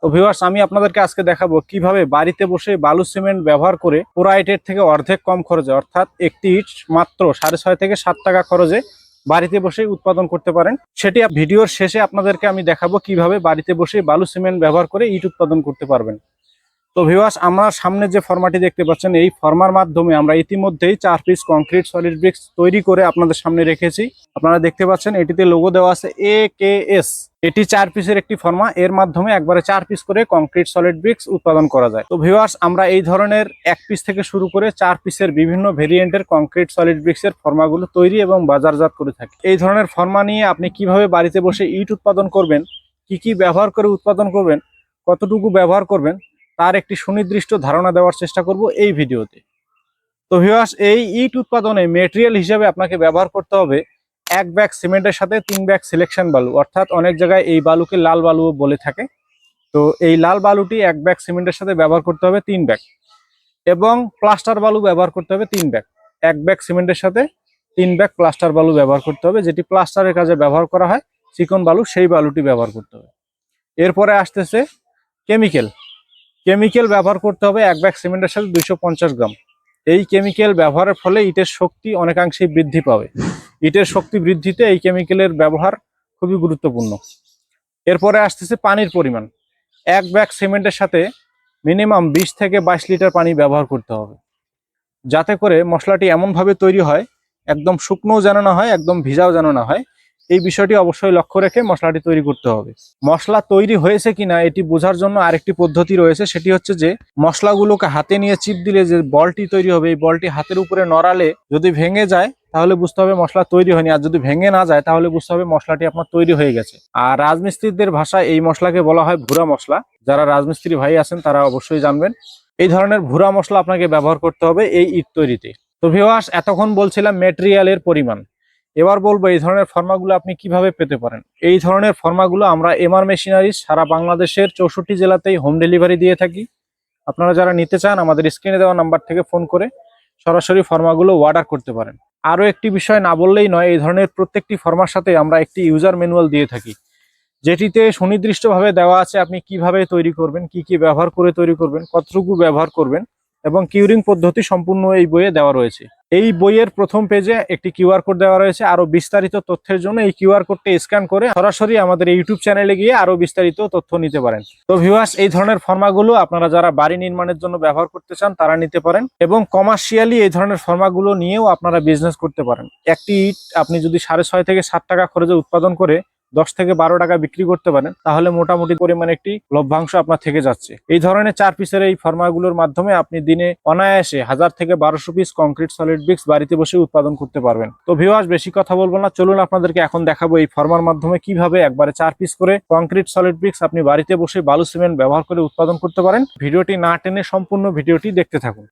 তো ভিউয়ার্স, আমি আপনাদেরকে আজকে দেখাবো কিভাবে বাড়িতে বসে বালু সিমেন্ট ব্যবহার করে পুরা ইটের থেকে অর্ধেক কম খরচে, অর্থাৎ একটি ইট মাত্র 6.5 থেকে 7 টাকা খরচে বাড়িতে বসে উৎপাদন করতে পারেন। সেটি ভিডিওর শেষে আপনাদেরকে আমি দেখাবো কিভাবে বাড়িতে বসে বালু সিমেন্ট ব্যবহার করে ইট উৎপাদন করতে পারবেন। তো ভিউয়ার্স, আমার সামনে যে ফর্মাটি দেখতে পাচ্ছেন, এই ফর্মার মাধ্যমে আমরা ইতিমধ্যেই 4 পিস কংক্রিট সলিড ব্রিক্স তৈরি করে আপনাদের সামনে রেখেছি। আপনারা দেখতে পাচ্ছেন এটিতে লোগো দেওয়া আছে AKS। এটি 4 পিসের একটি ফর্মা, এর মাধ্যমে একবারে 4 পিস করে কংক্রিট সলিড ব্রিক্স উৎপাদন করা যায়। তো ভিউয়ার্স, আমরা এই ধরনের 1 পিস থেকে শুরু করে 4 পিসের বিভিন্ন ভেরিয়েন্টের কংক্রিট সলিড ব্রিক্সের ফর্মাগুলো তৈরি এবং বাজারজাত করে থাকি। এই ধরনের ফর্মা নিয়ে আপনি কিভাবে বাড়িতে বসে ইট উৎপাদন করবেন, কি ব্যবহার করে উৎপাদন করবেন, কতটুকু ব্যবহার করবেন, তার একটি সুনির্দিষ্ট ধারণা দেওয়ার চেষ্টা করব এই ভিডিওতে। তো ভিউয়ার্স, এই ইট উৎপাদনে মেটেরিয়াল হিসেবে আপনাকে ব্যবহার করতে হবে 1 ব্যাগ সিমেন্টের সাথে 3 ব্যাগ সিলেকশন বালু, অর্থাৎ অনেক জায়গায় এই বালুকে লাল বালু বলে থাকে। তো এই লাল বালুটি 1 ব্যাগ সিমেন্টের সাথে ব্যবহার করতে হবে 3 ব্যাগ, এবং প্লাস্টার বালু ব্যবহার করতে হবে 3 ব্যাগ। 1 ব্যাগ সিমেন্টের সাথে 3 ব্যাগ প্লাস্টার বালু ব্যবহার করতে হবে, যেটি প্লাস্টারের কাজে ব্যবহার করা হয়, চিকন বালু, সেই বালুটি ব্যবহার করতে হবে। এরপরে আসতেছে কেমিক্যাল ব্যবহার করতে হবে 1 ব্যাগ সিমেন্টের সাথে 250 গ্রাম। এই কেমিক্যাল ব্যবহারের ফলে ইটের শক্তি অনেকাংশেই বৃদ্ধি পাবে। ইটের শক্তি বৃদ্ধিতে এই কেমিক্যালের ব্যবহার খুবই গুরুত্বপূর্ণ। এরপরে আসতেছে পানির পরিমাণ। 1 ব্যাগ সিমেন্টের সাথে মিনিমাম 20 থেকে 22 লিটার পানি ব্যবহার করতে হবে, যাতে করে মশলাটি এমনভাবে তৈরি হয়, একদম শুকনোও যেন না হয়, একদম ভিজাও যেন না হয়। এই বিষয়টি অবশ্যই লক্ষ্য রেখে মশলাটি তৈরি করতে হবে। মশলা তৈরি হয়েছে কিনা এটি বোঝার জন্য আরেকটি পদ্ধতি রয়েছে, সেটি হচ্ছে যে মশলাগুলোকে হাতে নিয়ে চিপ দিলে যে বলটি তৈরি হবে, এই বলটি হাতের উপরে নড়ালে যদি ভেঙে যায় তাহলে বুঝতে হবে মশলা তৈরি হয়নি, আর যদি ভেঙে না যায় তাহলে বুঝতে হবে মশলাটি আপনার তৈরি হয়ে গেছে। আর রাজমিস্ত্রিদের ভাষায় এই মশলাকে বলা হয় ভুরা মশলা। যারা রাজমিস্ত্রি ভাই আছেন তারা অবশ্যই জানবেন। এই ধরনের ভুরা মশলা আপনাকে ব্যবহার করতে হবে এই ইট তৈরিতে। তো ভিউয়ার্স, এতক্ষণ বলছিলাম ম্যাটেরিয়ালের পরিমাণ, এবার বলবো এই ধরনের ফর্মাগুলো আপনি কিভাবে পেতে পারেন। এই ধরনের ফর্মাগুলো আমরা এমআর মেশিনারিজ সারা বাংলাদেশের 64 জেলাতেই হোম ডেলিভারি দিয়ে থাকি। আপনারা যারা নিতে চান আমাদের স্ক্রিনে দেওয়া নাম্বার থেকে ফোন করে সরাসরি ফর্মাগুলো অর্ডার করতে পারেন। আরও একটি বিষয় না বললেই নয়, এই ধরনের প্রত্যেকটি ফর্মার সাথে আমরা একটি ইউজার ম্যানুয়াল দিয়ে থাকি, যেটিতে সুনির্দিষ্টভাবে দেওয়া আছে আপনি কিভাবে তৈরি করবেন, কি ব্যবহার করে তৈরি করবেন, কতটুকু ব্যবহার করবেন, এবং কিউরিং পদ্ধতি সম্পূর্ণ এই বইয়ে দেওয়া রয়েছে। এই বইয়ের প্রথম পেজে একটি কিউআর কোড দেওয়া রয়েছে। আরো বিস্তারিত তথ্যের জন্য এই কিউআর কোডটি স্ক্যান করে সরাসরি আমাদের ইউটিউব চ্যানেলে গিয়ে আরো বিস্তারিত তথ্য নিতে পারেন। তো ভিউয়ার্স, এই ধরনের ফর্মাগুলো আপনারা যারা বাড়ি নির্মাণের জন্য ব্যবহার করতে চান তারা নিতে পারেন, এবং কমার্শিয়ালি এই ধরনের ফর্মাগুলো নিয়েও আপনারা বিজনেস করতে পারেন। একটি ইট আপনি যদি 6.5 থেকে 7 টাকা খরচে উৎপাদন করে 10 থেকে 12 টাকা বিক্রি করতে পারেন, তাহলে মোটামুটি পরিমাণে একটি লভ্যাংশ আপনার থেকে যাচ্ছে। এই ধরনের 4 পিসের এই ফর্মাগুলোর মাধ্যমে আপনি দিনে অনায়াসে 1000 থেকে 1200 পিস কংক্রিট সলিড ব্রিক্স বাড়িতে বসে উৎপাদন করতে পারবেন। তো ভিউয়ার্স, বেশি কথা বলবো না, চলুন আপনাদেরকে এখন দেখাবো এই ফর্মার মাধ্যমে কিভাবে একবারে 4 পিস করে কংক্রিট সলিড ব্রিক্স আপনি বাড়িতে বসে বালু সিমেন্ট ব্যবহার করে উৎপাদন করতে পারেন। ভিডিওটি না টেনে সম্পূর্ণ ভিডিওটি দেখতে থাকুন।